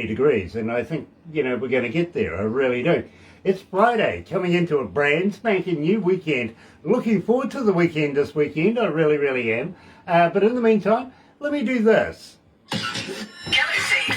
degrees, and I think, we're going to get there. I really do. It's Friday, coming into a brand spanking new weekend. Looking forward to the weekend this weekend. I really, really am. But in the meantime, let me do this. Galaxy.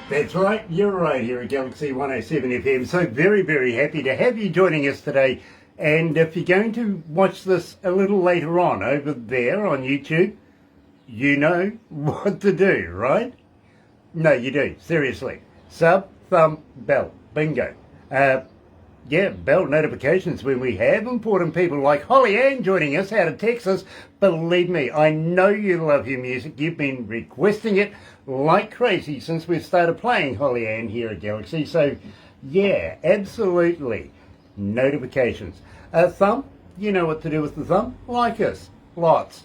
That's right, you're right here at Galaxy 107 FM. So very, very happy to have you joining us today. And if you're going to watch this a little later on over there on YouTube, you know what to do, right? No, you do, seriously. Sub, thumb, bell, bingo. Bell notifications when we have important people like HollyAnb joining us out of Texas. Believe me, I know you love your music. You've been requesting it like crazy since we started playing HollyAnb here at Galaxy. So, yeah, absolutely. Notifications. Thumb, you know what to do with the thumb. Like us. Lots.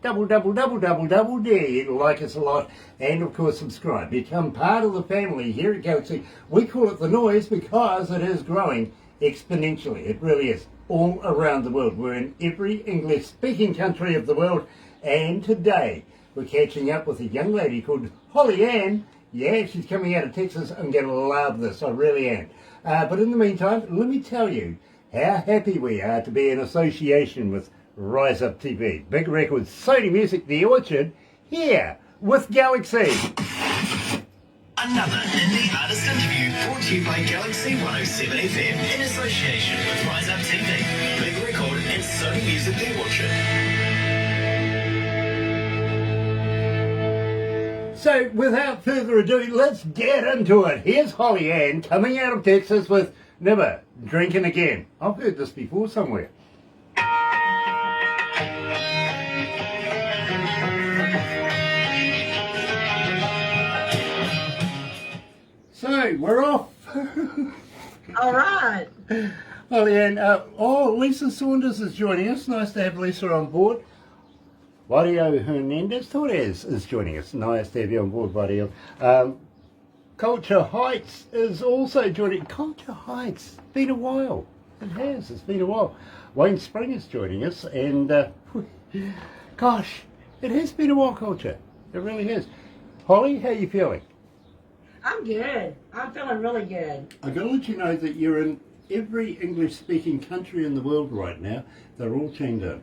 Double dare you to like us a lot, and of course subscribe. Become part of the family here at Galaxy. We call it The Noise because it is growing exponentially. It really is. All around the world. We're in every English speaking country of the world, and today we're catching up with a young lady called HollyAnb. Yeah, she's coming out of Texas. I'm going to love this. I really am. But in the meantime, let me tell you how happy we are to be in association with Rise Up TV, Big Records, Sony Music, The Orchard, here with Galaxy. Another indie artist interview brought to you by Galaxy 107 FM in association with Rise Up TV, Big Record and Sony Music, The Orchard. So without further ado, let's get into it. Here's HollyAnb coming out of Texas with Never Drinking Again. I've heard this before somewhere. So, we're off. All right. HollyAnb, Lisa Saunders is joining us. Nice to have Lisa on board. Mario Hernandez Torres is joining us. Nice to have you on board, Mario. Culture Heights is also joining. Culture Heights, been a while. It has, it's been a while. Wayne Spring is joining us, and gosh, it has been a while, Culture. It really has. Holly, how are you feeling? I'm good. I'm feeling really good. I've got to let you know that you're in every English-speaking country in the world right now. They're all tuned in.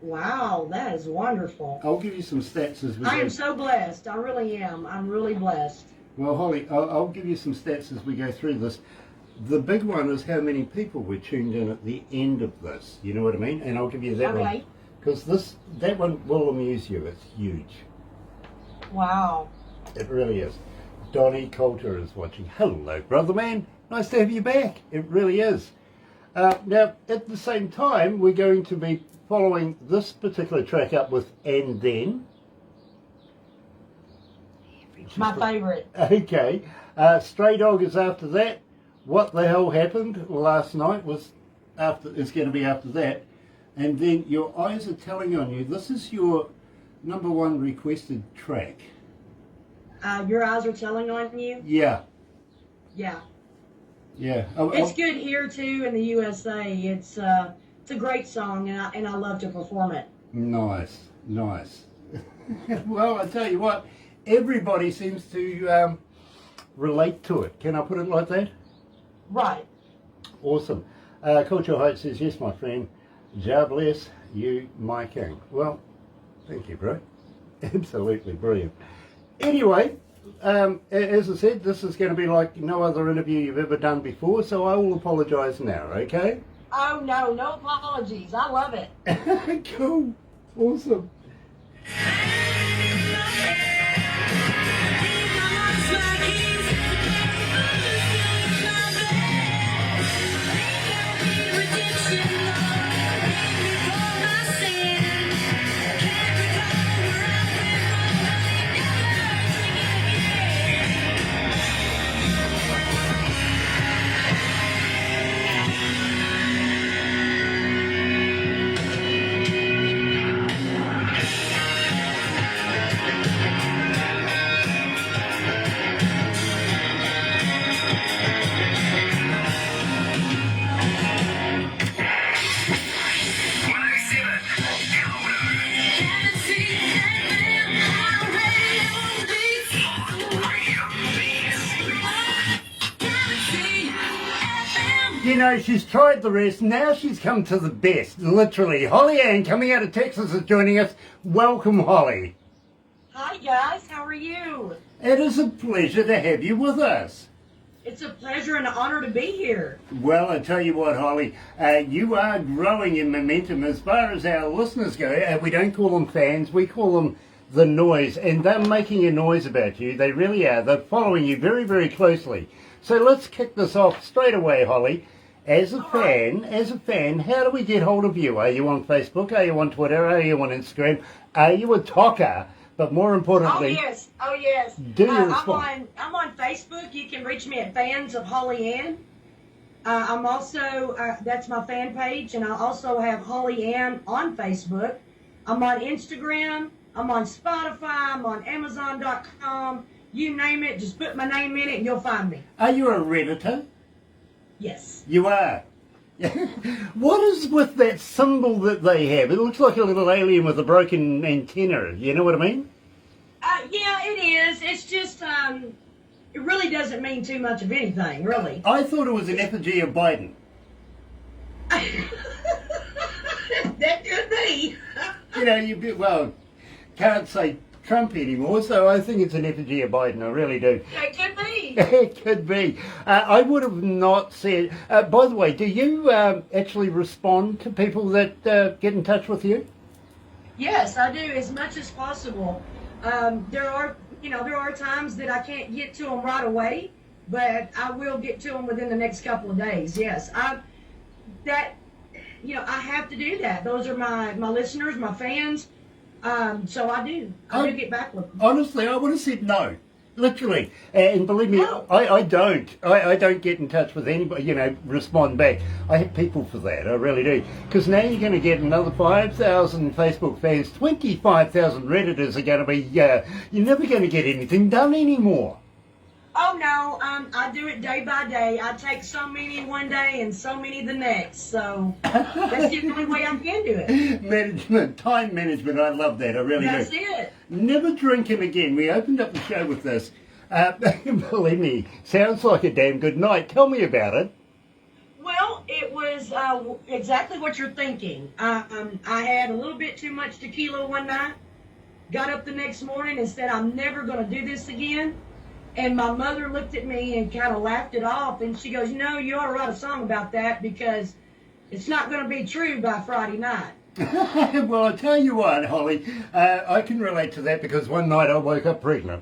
Wow, that is wonderful. I'll give you some stats as we I go. am so blessed. I really am. I'm really blessed. Well, Holly, I'll give you some stats as we go through this. The big one is how many people were tuned in at the end of this. You know what I mean? And I'll give you that one. Because that one will amuse you. It's huge. Wow. It really is. Donnie Coulter is watching. Hello, brother man. Nice to have you back. It really is. Now, at the same time, we're going to be following this particular track up with And Then. My favorite. Okay. Stray Dog is after that. What the Hell Happened last night is going to be after that. And then Your Eyes Are Telling on You. This is your number one requested track. Your Eyes Are Telling on You? Yeah. Yeah. Yeah. It's good here too in the USA. It's a great song, and I love to perform it. Nice. Well, I tell you what, everybody seems to relate to it. Can I put it like that? Right. Awesome. Culture Heights says, yes, my friend. God bless you, my king. Well, thank you, bro. Absolutely brilliant. Anyway, as I said, this is going to be like no other interview you've ever done before, so I will apologise now, okay? Oh, no apologies. I love it. Cool. Awesome. You know, she's tried the rest, now she's come to the best, literally. HollyAnb, coming out of Texas, is joining us. Welcome, Holly. Hi guys, how are you? It is a pleasure to have you with us. It's a pleasure and an honor to be here. Well, I tell you what, Holly, you are growing in momentum as far as our listeners go. We don't call them fans, we call them the noise, and they're making a noise about you. They really are. They're following you very, very closely. So let's kick this off straight away, Holly. As a fan, how do we get hold of you? Are you on Facebook? Are you on Twitter? Are you on Instagram? Are you a talker? But more importantly, Oh yes. Do you respond? I'm on Facebook. You can reach me at Fans of HollyAnb. I'm also that's my fan page, and I also have HollyAnb on Facebook. I'm on Instagram. I'm on Spotify. I'm on Amazon.com. You name it, just put my name in it, and you'll find me. Are you a Redditor? Yes. You are. What is with that symbol that they have? It looks like a little alien with a broken antenna. You know what I mean? Yeah, it is. It's just, it really doesn't mean too much of anything, really. I thought it was an effigy of Biden. That could be. You know, well, can't say Trump anymore, so I think it's an effigy of Biden. I really do. It could be. It could be. I would have not said. By the way, do you actually respond to people that get in touch with you? Yes, I do, as much as possible. There are times that I can't get to them right away, but I will get to them within the next couple of days. Yes, I have to do that. Those are my listeners, my fans. So I do get back with them. Honestly, I would have said no. Literally. And believe me, Oh. I don't. I don't get in touch with anybody, respond back. I have people for that, I really do. Because now you're going to get another 5,000 Facebook fans, 25,000 Redditors are going to be, you're never going to get anything done anymore. Oh no, I do it day by day. I take so many one day and so many the next. So that's the only way I can do it. Management, time management, I love that, I really That's do. it. Never drinking again. We opened up the show with this. Believe me, sounds like a damn good night. Tell me about it. Well, it was exactly what you're thinking. I had a little bit too much tequila one night. Got up the next morning and said, I'm never going to do this again. And my mother looked at me and kind of laughed it off. And she goes, you ought to write a song about that because it's not going to be true by Friday night. Well, I tell you what, Holly, I can relate to that because one night I woke up pregnant.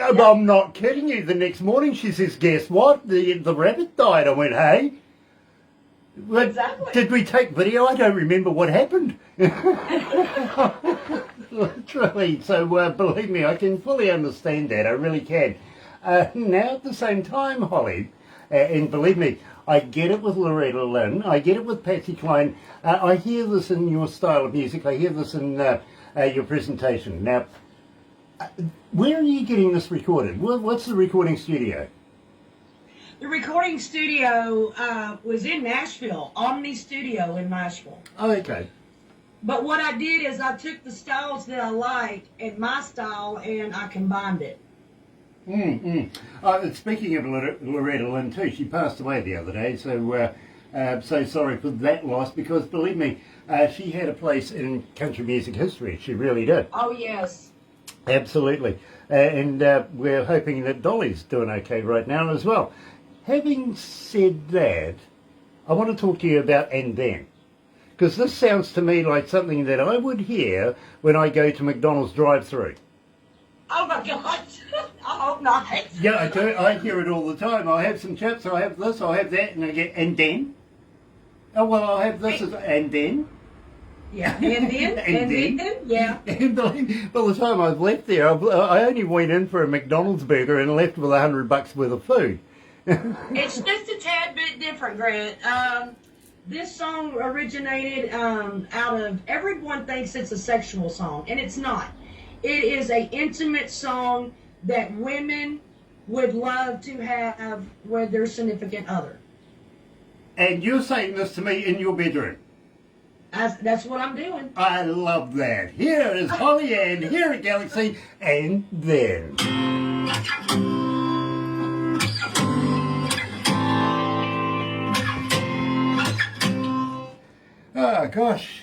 I'm not kidding you. The next morning she says, guess what? The rabbit died. I went, hey? Exactly. Did we take video? I don't remember what happened. Literally. So believe me, I can fully understand that. I really can. Now at the same time, Holly, and believe me, I get it with Loretta Lynn. I get it with Patsy Cline. I hear this in your style of music. I hear this in your presentation. Now, where are you getting this recorded? What's the recording studio? The recording studio was in Nashville, Omni Studio in Nashville. Oh, okay. But what I did is I took the styles that I liked and my style and I combined it. Speaking of Loretta Lynn too, she passed away the other day, so so sorry for that loss because believe me, she had a place in country music history. She really did. Oh, yes. Absolutely. And we're hoping that Dolly's doing okay right now as well. Having said that, I want to talk to you about And Then. Because this sounds to me like something that I would hear when I go to McDonald's drive-thru. Oh, my God. I hope not. Yeah, I do. I hear it all the time. I'll have some chips, I'll have this, I'll have that, and I get, and then? Oh, well, I'll have this, and then? Yeah, and then? And then? Yeah. And by the time I've left there, I only went in for a McDonald's burger and left with $100 worth of food. It's just a tad bit different, Grant. This song originated out of, everyone thinks it's a sexual song, and it's not. It is an intimate song that women would love to have with their significant other. And you're saying this to me in your bedroom? That's what I'm doing. I love that. Here is HollyAnb here at Galaxy, and then. gosh.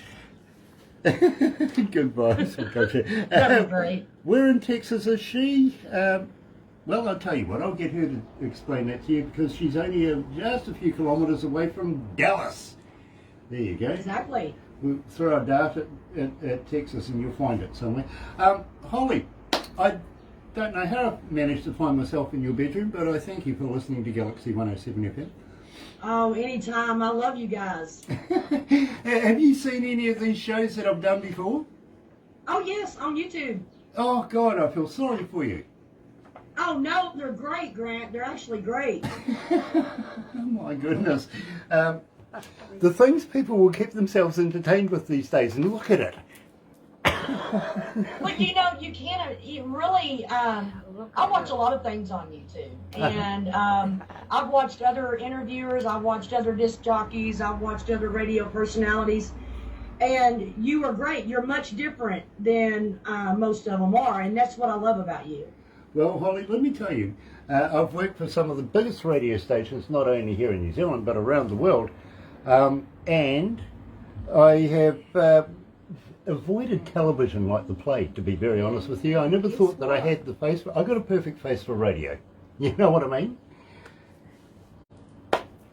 Goodbye. That'd be great. Where in Texas is she? Well, I'll tell you what, I'll get her to explain that to you because she's only just a few kilometres away from Dallas. There you go. Exactly. We'll throw a dart at Texas and you'll find it somewhere. Holly, I don't know how I've managed to find myself in your bedroom, but I thank you for listening to Galaxy 107 FM. Oh, anytime. I love you guys. Have you seen any of these shows that I've done before? Oh, yes, on YouTube. Oh, God, I feel sorry for you. Oh, no, they're great, Grant. They're actually great. Oh, my goodness. The things people will keep themselves entertained with these days, and look at it. But you know, you can't, you really, I watch a lot of things on YouTube. And I've watched other interviewers, I've watched other disc jockeys, I've watched other radio personalities. And you are great. You're much different than most of them are. And that's what I love about you. Well, Holly, let me tell you, I've worked for some of the biggest radio stations, not only here in New Zealand, but around the world. And I have avoided television like the plague, to be very honest with you. I never thought that I had the face for, I got a perfect face for radio. You know what I mean?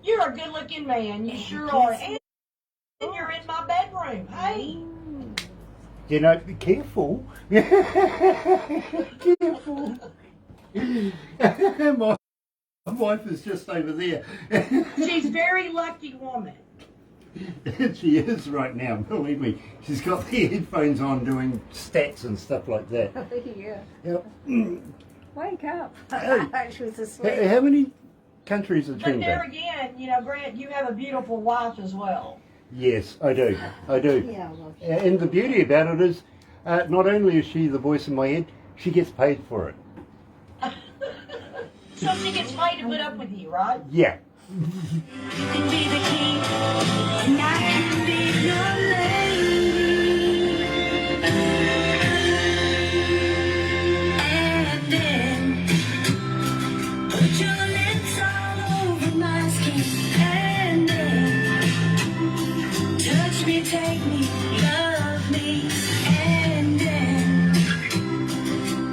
You're a good-looking man. You sure are. And you're in my bedroom. Hey. You know, be careful. Careful. My wife is just over there. She's a very lucky woman. She is right now, believe me. She's got the headphones on doing stats and stuff like that. Yeah. Yep. Wake up. Hey. She was asleep. How many countries have But been there there? again, you know, Grant, you have a beautiful wife as well. Yes, I do. I do. Yeah, well, And the beauty about it is, not only is she the voice in my head, she gets paid for it. So she gets paid to put up with you, right? Yeah. You can be the king, and I can be your lady. And then put your lips all over my skin. And then touch me, take me, love me. And then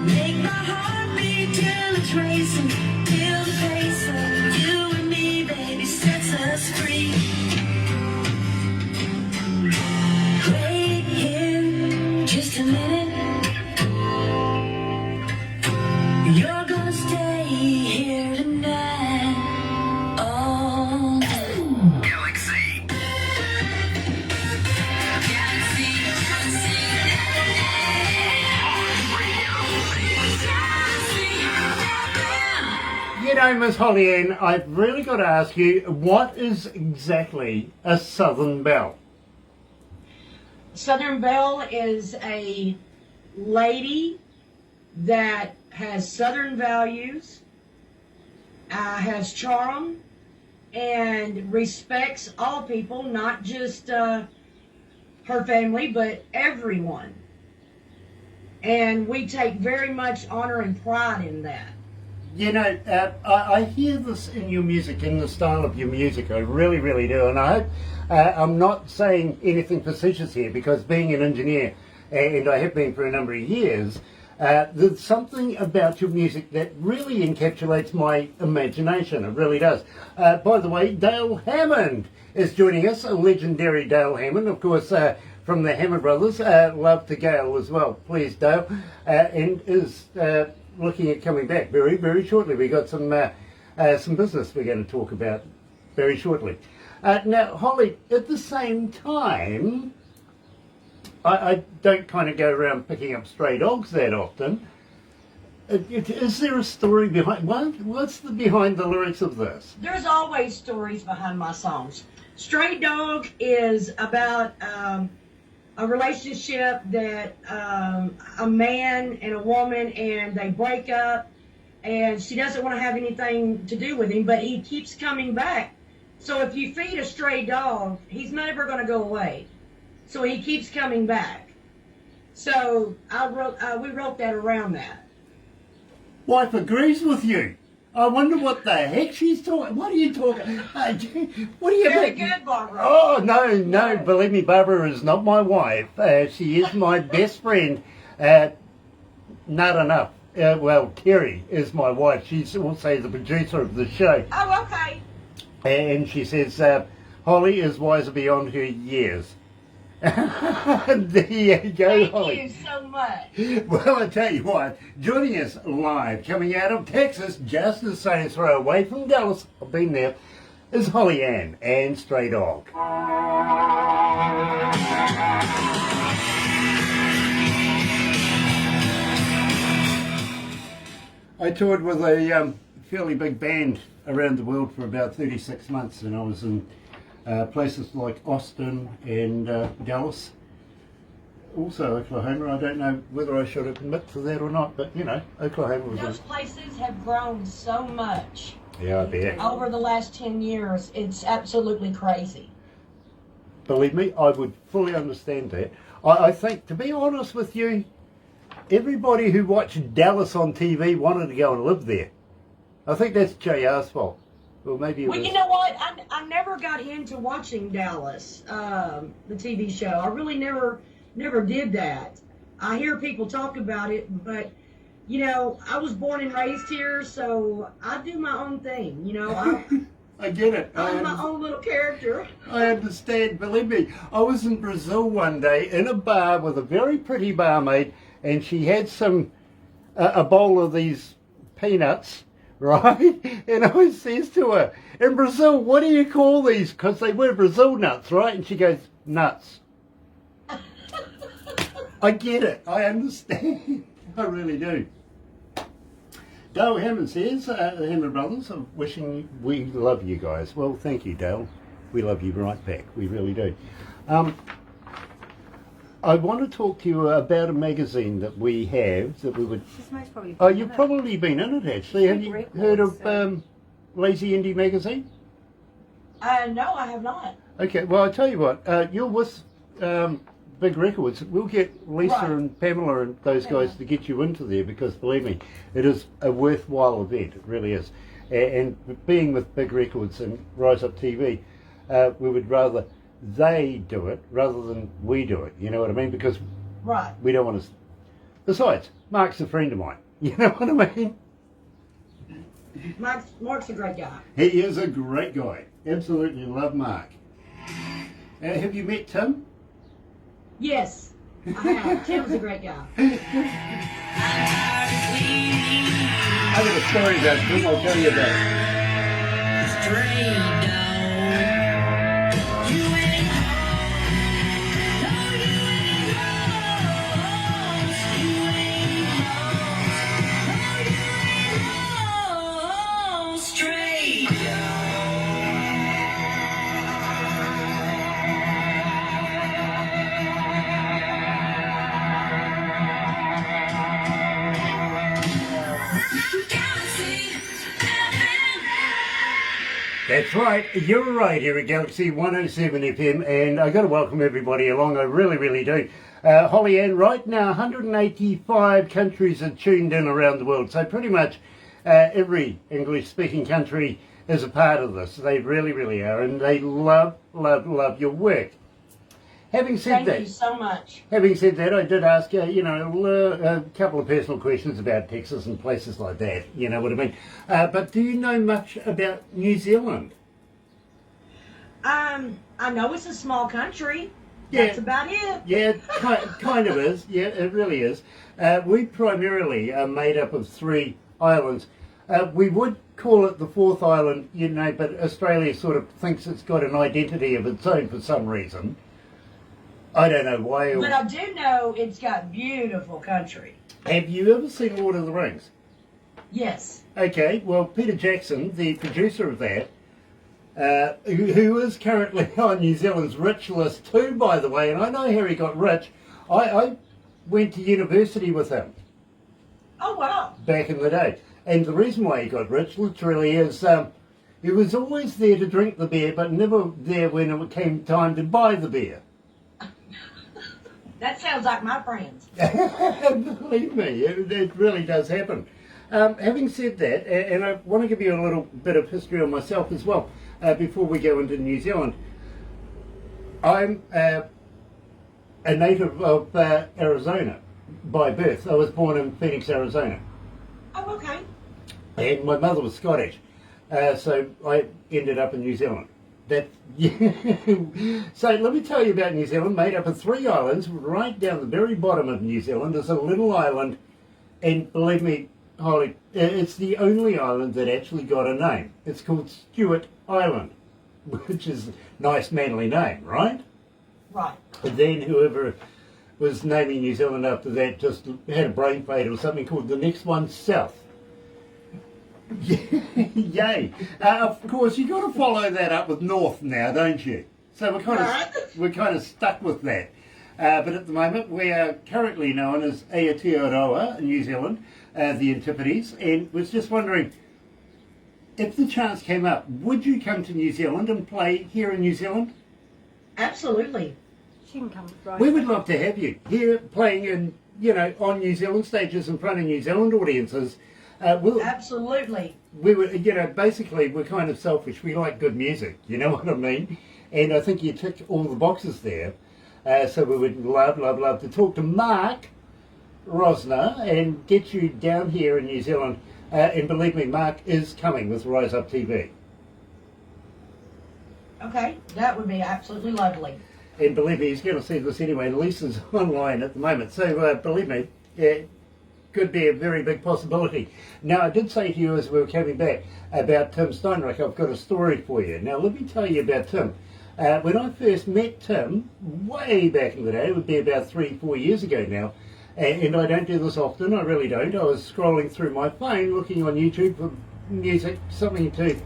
make my heart beat till it's racing. Feel the pace of you and me, baby, sets us free. Wait here just a minute. You're gonna stay here tonight. Oh, Galaxy. You know, Miss HollyAnb, I've really got to ask you, what is exactly a Southern Belle? Southern Belle is a lady that has Southern values, has charm, and respects all people, not just her family, but everyone. And we take very much honor and pride in that. You know, I hear this in your music, in the style of your music. I really, really do. And I hope I'm not saying anything facetious here, because being an engineer, and I have been for a number of years, there's something about your music that really encapsulates my imagination. It really does. By the way, Dale Hammond is joining us, a legendary Dale Hammond, of course, from the Hammond Brothers. Love to Gail as well. Please, Dale. And is looking at coming back very, very shortly. We got some business we're going to talk about very shortly. Now, Holly, at the same time, I don't kind of go around picking up stray dogs that often. Is there a story behind, what's behind the lyrics of this? There's always stories behind my songs. Stray Dog is about a relationship that a man and a woman, and they break up, and she doesn't want to have anything to do with him, but he keeps coming back. So if you feed a stray dog, he's never going to go away. So he keeps coming back. So we wrote that around that. Wife agrees with you. I wonder what the heck she's talking. What are you talking? What are you? Very good, Barbara. Oh no! Believe me, Barbara is not my wife. She is my best friend. Not enough. Well, Terry is my wife. She's also the producer of the show. Oh, okay. And she says, Holly is wiser beyond her years. There you go, Holly. Thank you so much. Well, I tell you what, joining us live, coming out of Texas, just a stone's throw away from Dallas, I've been there, is HollyAnb and Stray Dog. I toured with a fairly big band around the world for about 36 months, and I was in places like Austin and Dallas, also Oklahoma. I don't know whether I should admit to that or not, but you know, Oklahoma was Those places have grown so much yeah, I bet. over the last 10 years. It's absolutely crazy. Believe me, I would fully understand that. I think, to be honest with you, everybody who watched Dallas on TV wanted to go and live there. I think that's JR's fault. Well, maybe it Well, was... you know what? I never got into watching Dallas, the TV show. I really never did that. I hear people talk about it, but, you know, I was born and raised here, so I do my own thing, you know. I get it. I'm my own little character. I understand. Believe me, I was in Brazil one day in a bar with a very pretty barmaid, and she had a bowl of these peanuts, right? And I says to her, in Brazil, what do you call these? Because they were Brazil nuts, right? And she goes, nuts. I get it. I understand. I really do. Dale Hammond says, the Hammond Brothers are wishing we love you guys. Well, thank you, Dale. We love you right back. We really do. I want to talk to you about a magazine that we have that we would... Oh, you've probably been in it, actually. Have you heard of Lazy Indie magazine? No, I have not. Okay, well, I'll tell you what. You're with Big Records. We'll get Lisa Right. and Pamela and those guys to get you into there, because, believe me, it is a worthwhile event. It really is. And being with Big Records and Rise Up TV, we would rather they do it rather than we do it. You know what I mean? Because Right. we don't want to... Besides, Mark's a friend of mine. You know what I mean? Mark's a great guy. He is a great guy. Absolutely love Mark. Have you met Tim? Yes, I have. Tim's a great guy. I've got a story about Tim. I'll tell you about it. That's right, you're right here at Galaxy 107 FM, and I've got to welcome everybody along, I really, really do. HollyAnb, right now 185 countries are tuned in around the world, so pretty much every English-speaking country is a part of this. They really, really are, and they love, love, love your work. Having said Thank you so much. Having said that, I did ask you, a couple of personal questions about Texas and places like that, you know what I mean? But do you know much about New Zealand? I know it's a small country. Yeah. That's about it. Yeah, it kind of is. Yeah, it really is. We primarily are made up of 3 islands. We would call it the 4th island, but Australia sort of thinks it's got an identity of its own for some reason. I don't know why. But I do know it's got beautiful country. Have you ever seen Lord of the Rings? Yes. Okay, well, Peter Jackson, the producer of that, who is currently on New Zealand's rich list too, by the way, and I know how he got rich. I went to university with him. Oh, wow. Back in the day. And the reason why he got rich, literally, is he was always there to drink the beer, but never there when it came time to buy the beer. That sounds like my friends. Believe me, it really does happen. Having said that, and I want to give you a little bit of history on myself as well, before we go into New Zealand. I'm a native of Arizona by birth. I was born in Phoenix, Arizona. Oh, okay. And my mother was Scottish, so I ended up in New Zealand. So let me tell you about New Zealand, made up of 3 islands. Right down the very bottom of New Zealand is a little island, and believe me, Holly, it's the only island that actually got a name. It's called Stewart Island, which is a nice manly name, right? Right. But then whoever was naming New Zealand after that just had a brain fade or something called the next one South. Yay! Of course, you got to follow that up with North now, don't you? So we're kind of stuck with that. But at the moment, we are currently known as Aotearoa in New Zealand, the Antipodes, and was just wondering, if the chance came up, would you come to New Zealand and play here in New Zealand? Absolutely. She can come right. We would love to have you here playing in, on New Zealand stages in front of New Zealand audiences. Absolutely. We were, basically we're kind of selfish. We like good music, you know what I mean? And I think you tick all the boxes there. So we would love to talk to Mark Rosner and get you down here in New Zealand. And believe me, Mark is coming with Rise Up TV. Okay, that would be absolutely lovely. And believe me, he's going to see this anyway. And Lisa's online at the moment. So believe me, it could be a very big possibility. Now, I did say to you as we were coming back about Tim Steinreich, I've got a story for you. Now, let me tell you about Tim. When I first met Tim, way back in the day, it would be about 3-4 years ago now, and I don't do this often, I really don't. I was scrolling through my phone, looking on YouTube for music, something to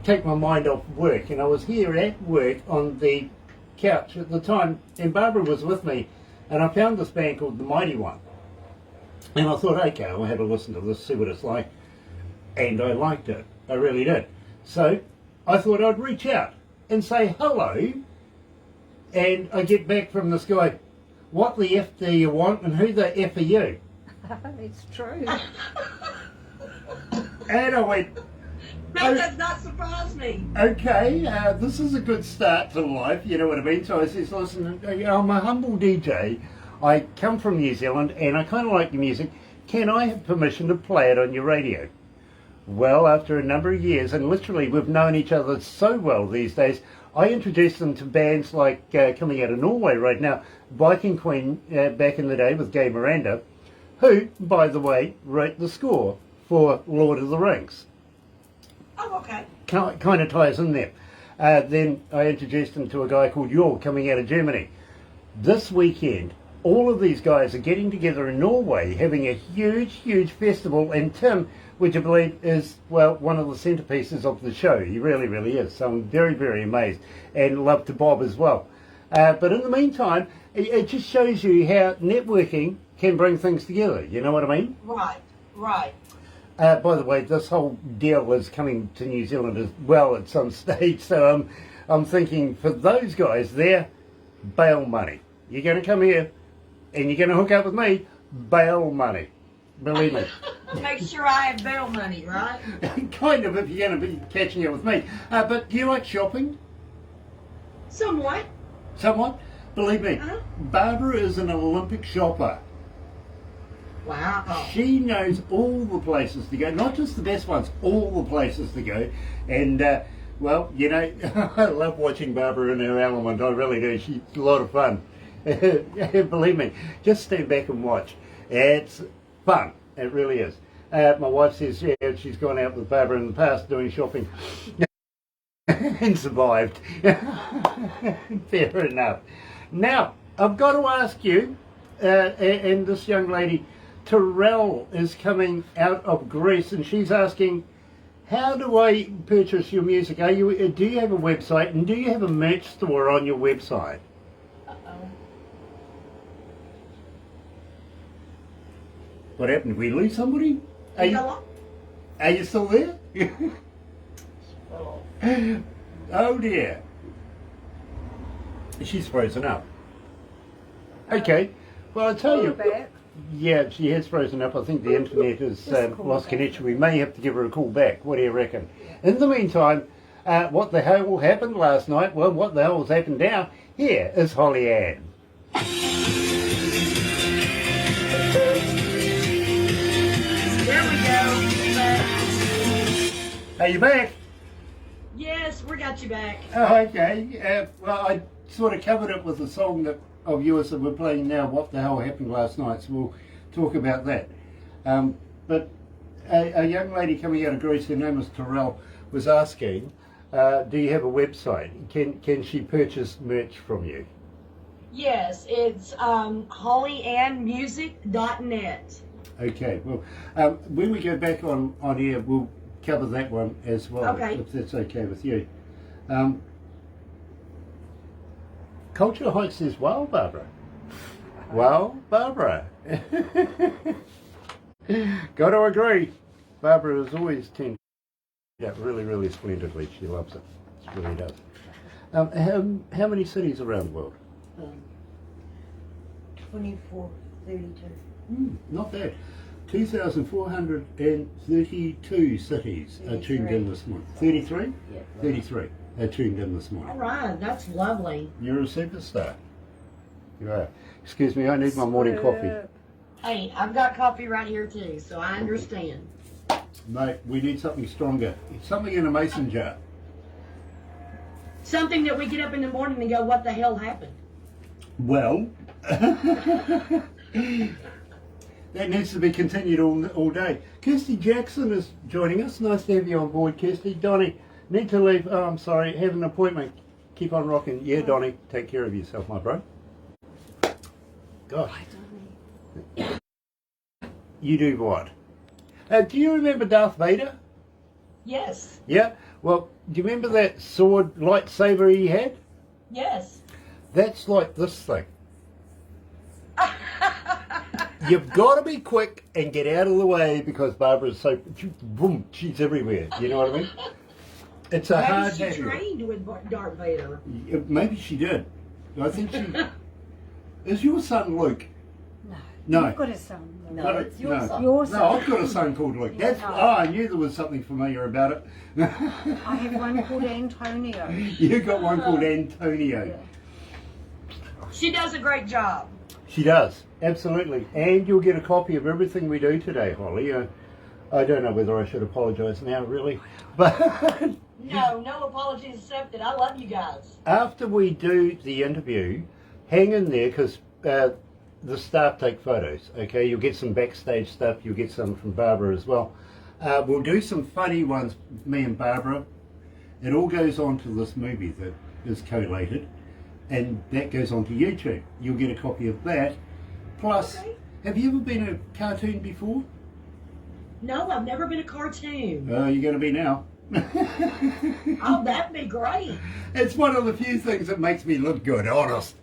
take my mind off work, and I was here at work on the couch at the time, and Barbara was with me, and I found this band called The Mighty One. And I thought, okay, I'll have a listen to this, see what it's like. And I liked it. I really did. So I thought I'd reach out and say hello. And I get back from this guy, what the F do you want and who the F are you? It's true. And I went, That does not surprise me. okay, this is a good start to life, you know what I mean? So I says, listen, I'm a humble DJ. I come from New Zealand and I kind of like your music. Can I have permission to play it on your radio? Well, after a number of years, and literally we've known each other so well these days, I introduced them to bands like coming out of Norway right now, Viking Queen back in the day with Gay Miranda, who, by the way, wrote the score for Lord of the Rings. Oh, okay. Kind of ties in there. Then I introduced them to a guy called Yor coming out of Germany. This weekend, all of these guys are getting together in Norway, having a huge festival, and Tim, would you believe, is, well, one of the centerpieces of the show. He really is. So I'm very amazed, and love to Bob as well. But in the meantime, it just shows you how networking can bring things together. You know what I mean? Right. By the way, this whole deal is coming to New Zealand as well at some stage. So I'm thinking for those guys, they're bail money. You're going to come here and you're going to hook up with me, bail money. Believe me. Make sure I have bail money, right? Kind of, if you're going to be catching up with me. But do you like shopping? Somewhat. Somewhat? Believe me, Uh-huh. Barbara is an Olympic shopper. Wow. She knows all the places to go, not just the best ones, all the places to go. And, well, you know, I love watching Barbara in her element. I really do. She's a lot of fun. Believe me, just stand back and watch. It's fun. It really is. My wife says, yeah, she's gone out with Barbara in the past doing shopping and survived. Fair enough. Now, I've got to ask you, and this young lady, Terrell, is coming out of Greece, and she's asking, how do I purchase your music? Do you have a website, and do you have a merch store on your website? What happened? Did we lose somebody? Are you still there? Oh dear. She's frozen up. Okay. Well, I tell you. Yeah, she has frozen up. I think the internet has lost connection. We may have to give her a call back. What do you reckon? In the meantime, what the hell happened last night? Well, what the hell has happened now? Here is HollyAnb. There we go. Are you back? Yes, we got you back. Oh, okay. Well, I sort of covered it with a song of yours that we're playing now, What the Hell Happened Last Night, so we'll talk about that. But a young lady coming out of Greece, her name is Terrell, was asking, do you have a website? Can she purchase merch from you? Yes, it's HollyAnbmusic.net. Okay, well, when we go back on air, we'll cover that one as well, Okay. if that's okay with you. Culture Heights says, well, Barbara. Well, Barbara. Got to agree. Barbara has always turned out really, really splendidly. She loves it. She really does. How many cities around the world? 2432. Not bad. 2,432 cities are tuned in this morning. 33? Yeah. 33 are tuned in this All morning. right, that's lovely. You're a superstar. You are. Excuse me, I need my morning coffee. Hey, I've got coffee right here too, so I understand. Mate, we need something stronger. Something in a mason jar. Something that we get up in the morning and go, what the hell happened? Well, that needs to be continued all day. Kirsty Jackson is joining us. Nice to have you on board, Kirsty. Donnie, need to leave. Oh, I'm sorry. Have an appointment. Keep on rocking. Yeah, Donnie, take care of yourself, my bro. Gosh. You do what? Do you remember Darth Vader? Yes, Yeah? Well, do you remember that sword lightsaber he had? yes. That's like this thing. You've got to be quick and get out of the way because Barbara's so boom, she's everywhere. You know what I mean? It's a hard Maybe she habit. trained with Darth Vader. Maybe she did. I think she. Is your son Luke? No. You've got a son. No, it's your son. Your No, son. I've got a son called Luke. That's. No. Oh, I knew there was something familiar about it. I have one called Antonio. You got one called Antonio. Yeah. She does a great job. She does, absolutely. And you'll get a copy of everything we do today, Holly. I don't know whether I should apologise now, really. But No apologies accepted. I love you guys. after we do the interview, hang in there because the staff take photos, okay? You'll get some backstage stuff. You'll get some from Barbara as well. We'll do some funny ones, me and Barbara. It all goes on to this movie that is collated. And that goes onto YouTube. You'll get a copy of that. Plus, Okay. have you ever been a cartoon before? No, I've never been a cartoon. Oh, you're going to be now. Oh, that'd be great. It's one of the few things that makes me look good, honest.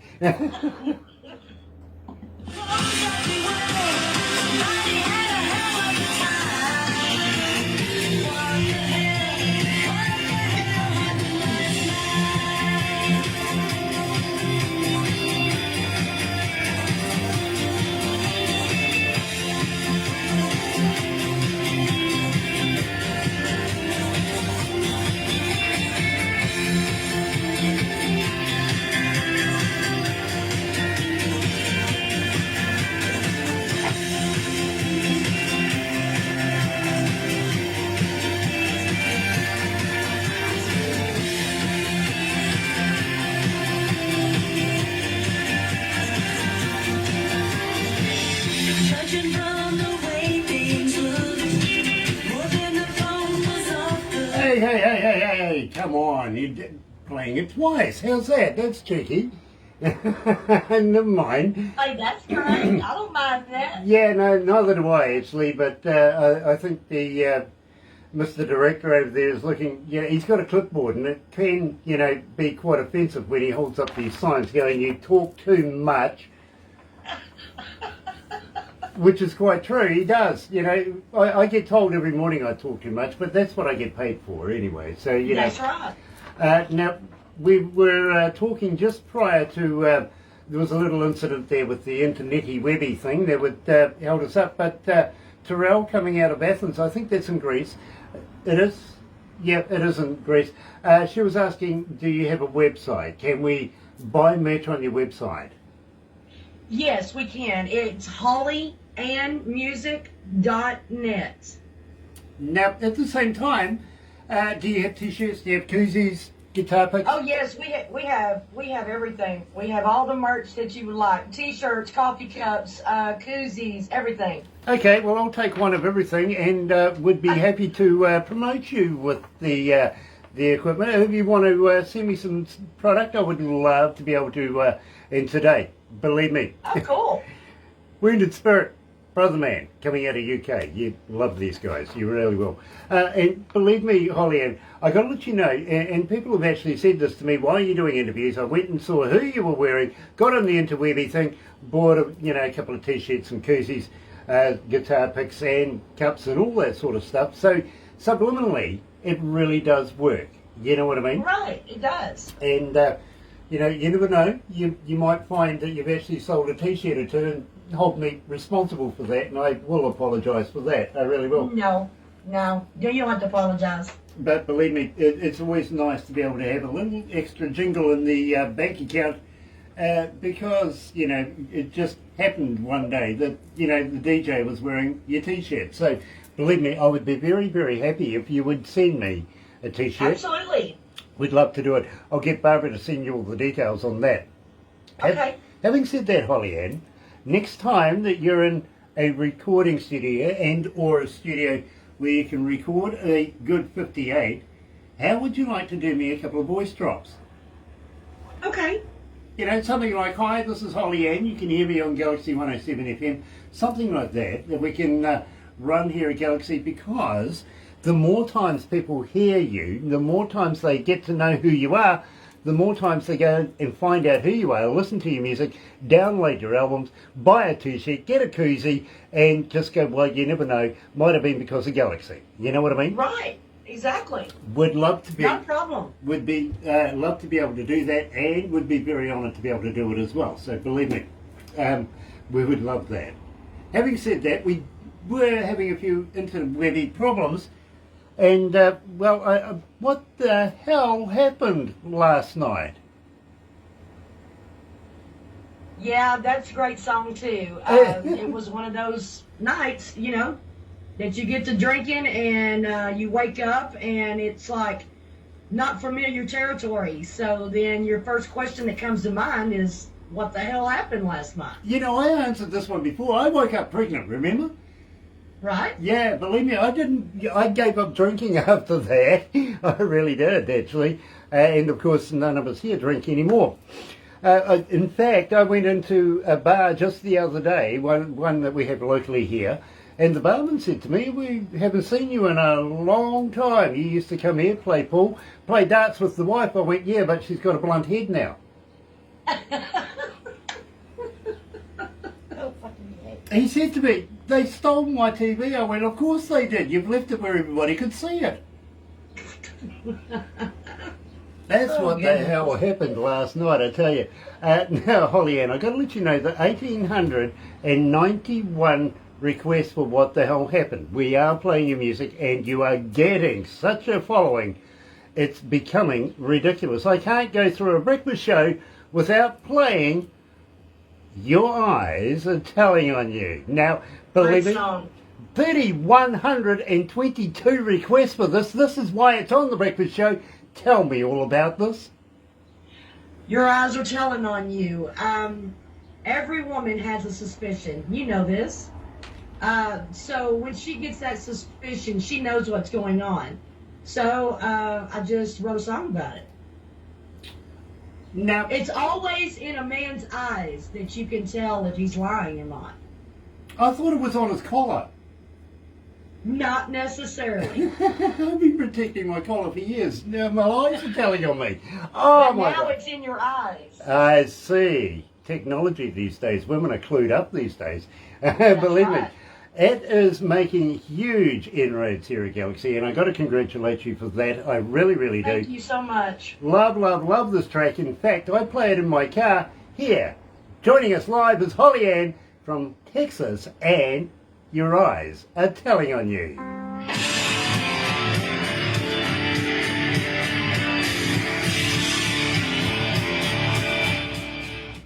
Judging from the way things look, more than the phone was off the Hey, come on. You're playing it twice. How's that? That's cheeky. Never mind. Hey, that's great. I don't mind that. Yeah, no, neither do I actually, but I think the Mr. Director over there is looking, he's got a clipboard and it can, be quite offensive when he holds up these signs going, you talk too much, which is quite true, he does, I get told every morning I talk too much, but that's what I get paid for anyway, so, That's right. Now, we were talking just prior to there was a little incident there with the internety webby thing that would held us up. But Terrell coming out of Athens, I think that's in Greece. It is. Yeah, it is in Greece. She was asking, do you have a website? Can we buy merch on your website? Yes, we can. It's HollyAnbmusic.net. Now, at the same time, do you have t-shirts? Do you have koozies, guitar picks? Oh yes, we have everything. We have all the merch that you would like: t-shirts, coffee cups, koozies, everything. Okay, well, I'll take one of everything, and would be happy to promote you with the equipment. If you want to send me some product, I would love to be able to. And today, believe me, Oh, cool. Wounded Spirit, brother man, coming out of UK. You love these guys, you really will. And believe me, HollyAnb, I got to let you know, and people have actually said this to me while you're doing interviews. I went and saw who you were wearing, got on the interwebby thing, bought a couple of t-shirts and koozies, guitar picks and cups and all that sort of stuff. So subliminally, it really does work. You know what I mean? Right, it does. And you never know. You might find that you've actually sold a t-shirt or two, and hold me responsible for that, and I will apologise for that. I really will. No, you don't have to apologize. But believe me, it's always nice to be able to have a little extra jingle in the bank account, because it just happened one day that the DJ was wearing your t-shirt. So believe me, I would be very, very happy if you would send me a t-shirt. Absolutely. We'd love to do it. I'll get Barbara to send you all the details on that. Okay. Having said that, HollyAnb, next time that you're in a recording studio and or a studio where you can record a good 58, how would you like to do me a couple of voice drops? Okay. Something like, hi, this is HollyAnb, you can hear me on Galaxy 107 FM, something like that we can run here at Galaxy, because the more times people hear you, the more times they get to know who you are, the more times they go and find out who you are, listen to your music, download your albums, buy a t-shirt, get a koozie, and just go, well, you never know, might have been because of Galaxy. You know what I mean? Right. Exactly. Would love to be. No problem. Would be love to be able to do that, and would be very honoured to be able to do it as well. So believe me, we would love that. Having said that, we were having a few interwebby problems. And, what the hell happened last night? Yeah, that's a great song too. It was one of those nights, that you get to drinking and you wake up and it's like not familiar territory. So then your first question that comes to mind is, what the hell happened last night? I answered this one before. I woke up pregnant, remember? Right? Yeah, believe me, I gave up drinking after that. I really did, actually. And of course, none of us here drink anymore. In fact, I went into a bar just the other day, one that we have locally here, and the barman said to me, we haven't seen you in a long time. You used to come here, play pool, play darts with the wife. I went, yeah, but she's got a blunt head now. He said to me, they stole my TV. I went, of course they did. You've left it where everybody could see it. That's what the hell happened last night, I tell you. Now, HollyAnb, I've got to let you know that 1,891 requests for what the hell happened. We are playing your music, and you are getting such a following. It's becoming ridiculous. I can't go through a breakfast show without playing Your Eyes Are Telling on You. Now, believe me, 3,122 requests for this. This is why it's on the breakfast show. Tell me all about this. Your eyes are telling on you. Every woman has a suspicion. You know this. So when she gets that suspicion, she knows what's going on. So I just wrote a song about it. Now, it's always in a man's eyes that you can tell if he's lying or not. I thought it was on his collar. Not necessarily. I've been protecting my collar for years. Now my eyes are telling on me. Oh, but my now God. it's in your eyes. I see. Technology these days. Women are clued up these days. Believe me. It is making huge inroads here at Galaxy, and I've got to congratulate you for that. I really, really do. Thank you so much. Love, love, love this track. In fact, I play it in my car here Joining us live is HollyAnb from Texas, and your eyes are telling on you.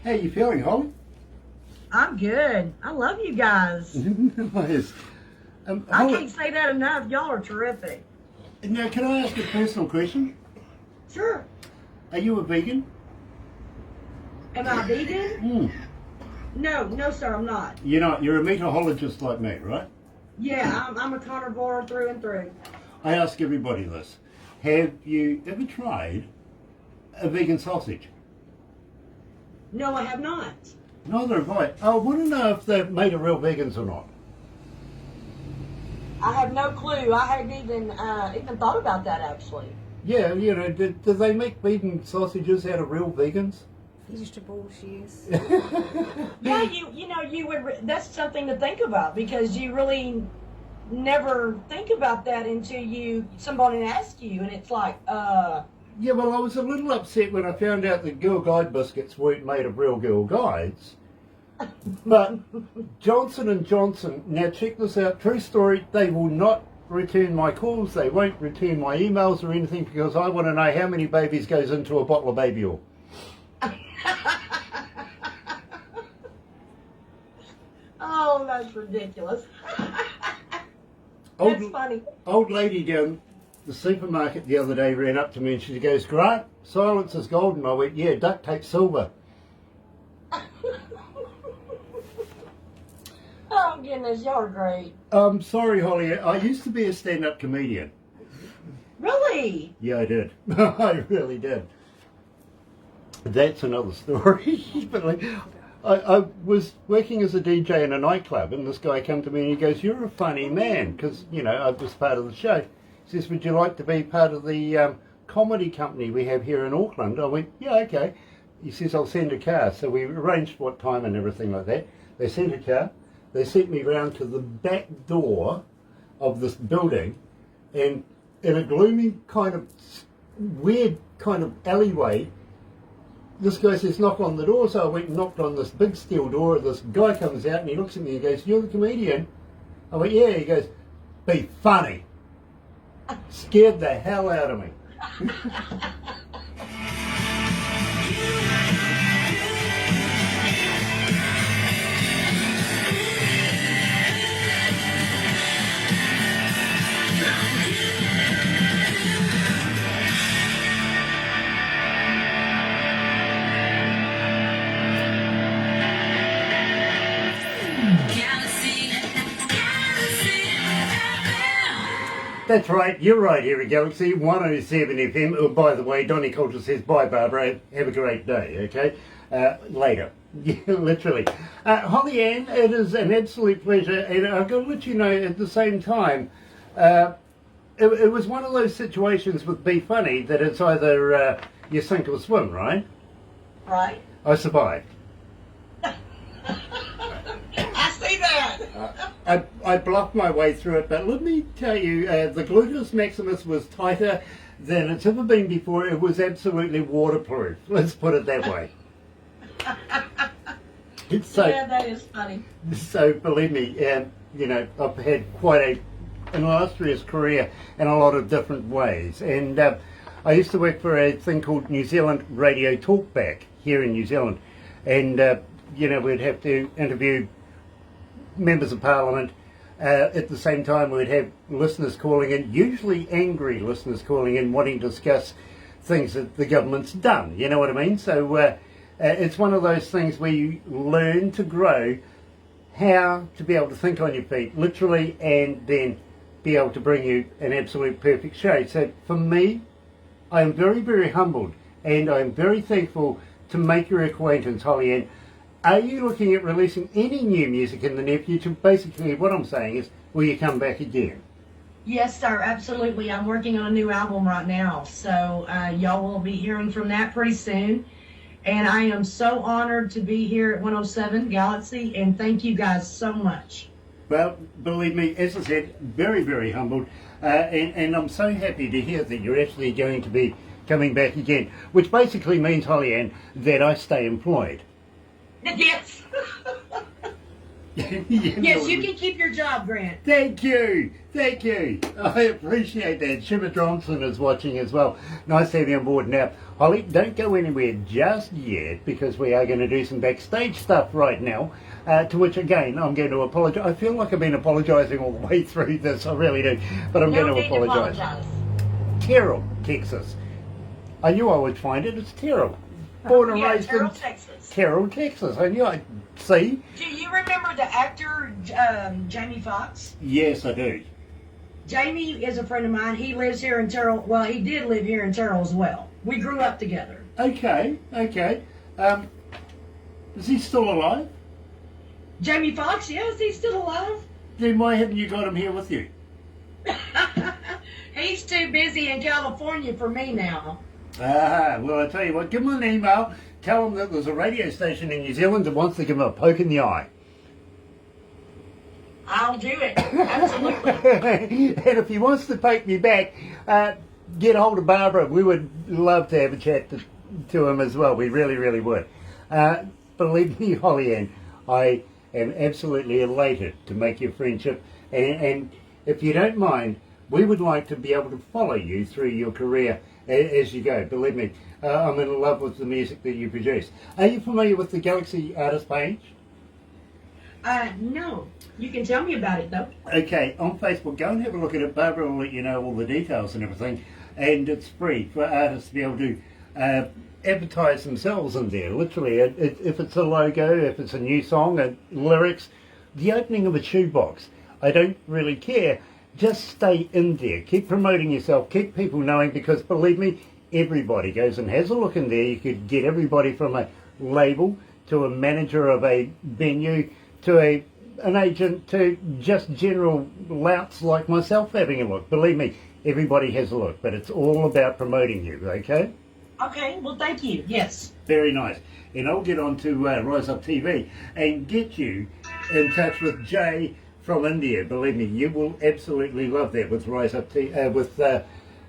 How you feeling, Holly? I'm good. I love you guys. Nice. I Holly, can't say that enough. Y'all are terrific. now, can I ask a personal question? Sure. Are you a vegan? Am I vegan? Mm. No, sir, I'm not. You're not. You're a meatologist like me, right? Yeah, I'm a carnivore through and through. I ask everybody this. Have you ever tried a vegan sausage? No, I have not. Neither have I. I want to know if they're made of real vegans or not. I have no clue. I hadn't even thought about that actually. Yeah, you know, do they make vegan sausages out of real vegans? Vegetables, yes. Yeah, you would. That's something to think about because you really never think about that until somebody asks you, and it's like, Yeah, well, I was a little upset when I found out that Girl Guide biscuits weren't made of real Girl Guides. But Johnson & Johnson, now check this out, true story, they will not return my calls, they won't return my emails or anything because I want to know how many babies goes into a bottle of baby oil. oh, that's ridiculous. That's funny. Old lady down the supermarket the other day ran up to me and she goes, Grant, silence is golden. I went, yeah, duct tape silver. Oh, goodness, you're great. Sorry, Holly, I used to be a stand-up comedian. Really? Yeah, I did. I really did. That's another story. But like, I was working as a DJ in a nightclub and this guy came to me and he goes, you're a funny man, because, you know, I was part of the show. He says, would you like to be part of the comedy company we have here in Auckland? I went, yeah, okay. He says, I'll send a car. So we arranged what time and everything like that. They sent a car. They sent me round to the back door of this building, and in a gloomy kind of weird kind of alleyway, this guy says, knock on the door. So I went and knocked on this big steel door. This guy comes out and he looks at me and goes, you're the comedian? I went, yeah. He goes, be funny. Scared the hell out of me. That's right, you're right here at Galaxy 107 FM. Oh, by the way, Donnie Coulter says, bye Barbara, have a great day, okay? Later. Yeah, literally. HollyAnb, it is an absolute pleasure, and I've got to let you know at the same time, it was one of those situations with Be Funny that it's either you sink or swim, right? Right. I survived. I see that. I bluffed my way through it, but let me tell you, the gluteus maximus was tighter than it's ever been before. It was absolutely waterproof. Let's put it that way. Yeah, that is funny. So believe me, you know, I've had quite an illustrious career in a lot of different ways. And I used to work for a thing called New Zealand Radio Talkback here in New Zealand. And, you know, we'd have to interview members of Parliament. At the same time, we'd have listeners calling in, usually angry listeners calling in, wanting to discuss things that the government's done. You know what I mean? So it's one of those things where you learn to grow how to be able to think on your feet, literally, and then be able to bring you an absolute perfect show. So for me, I am very, very humbled, and I am very thankful to make your acquaintance, HollyAnb. Are you looking at releasing any new music in the near future? Basically, what I'm saying is, will you come back again? Yes, sir, absolutely. I'm working on a new album right now, so y'all will be hearing from that pretty soon. And I am so honored to be here at 107 Galaxy, and thank you guys so much. Well, believe me, as I said, very, very humbled, and I'm so happy to hear that you're actually going to be coming back again, which basically means, HollyAnb, that I stay employed. Yes. You Yes, know, you can keep your job, Grant. Thank you. I appreciate that. Shimmer Johnson is watching as well. Nice to have you on board. Now, Holly, don't go anywhere just yet because we are going to do some backstage stuff right now. To which, again, I'm going to apologise. I feel like I've been apologising all the way through this. I really do. But I'm No going to need to apologise. apologize. Terrell, Texas. I knew I would find it. It's Terrell. Born and Yeah, raised Terrell, in Texas. Terrell, Texas. I knew I'd see. Do you remember the actor Jamie Foxx? Yes, I do. Jamie is a friend of mine. He lives here in Terrell. Well, he did live here in Terrell as well. We grew up together. Okay. Is he still alive? Jamie Foxx, yes, he's still alive. Then why haven't you got him here with you? He's too busy in California for me now. Well, I tell you what, give him an email, tell him that there's a radio station in New Zealand that wants to give him a poke in the eye. I'll do it. Absolutely. And if he wants to poke me back, get hold of Barbara. We would love to have a chat to him as well. We really, really would. Believe me, HollyAnb, I am absolutely elated to make your friendship. And if you don't mind, we would like to be able to follow you through your career as you go. Believe me, I'm in love with the music that you produce. Are you familiar with the Galaxy artist page? No. You can tell me about it, though. Okay, on Facebook, go and have a look at it. Barbara will let you know all the details and everything. And it's free for artists to be able to advertise themselves in there. Literally, if it's a logo, if it's a new song, lyrics, the opening of a shoebox. I don't really care. Just stay in there. Keep promoting yourself. Keep people knowing, because believe me, everybody goes and has a look in there. You could get everybody from a label to a manager of a venue to an agent to just general louts like myself having a look. Believe me, everybody has a look, but it's all about promoting you, okay? Okay, well, thank you. Yes. Very nice. And I'll get on to Rise Up TV and get you in touch with Jay from India. Believe me, you will absolutely love that with Rise Up with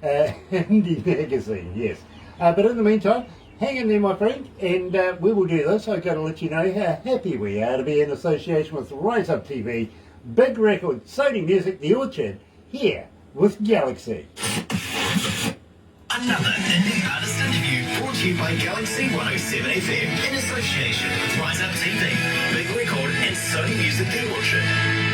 Indie Magazine, yes. But in the meantime, hang in there, my friend, and we will do this. I've got to let you know how happy we are to be in association with Rise Up TV, Big Record, Sony Music, The Orchard, here with Galaxy. Another indie artist interview brought to you by Galaxy 107 FM in association with Rise Up TV, Big Record and Sony Music The Orchard.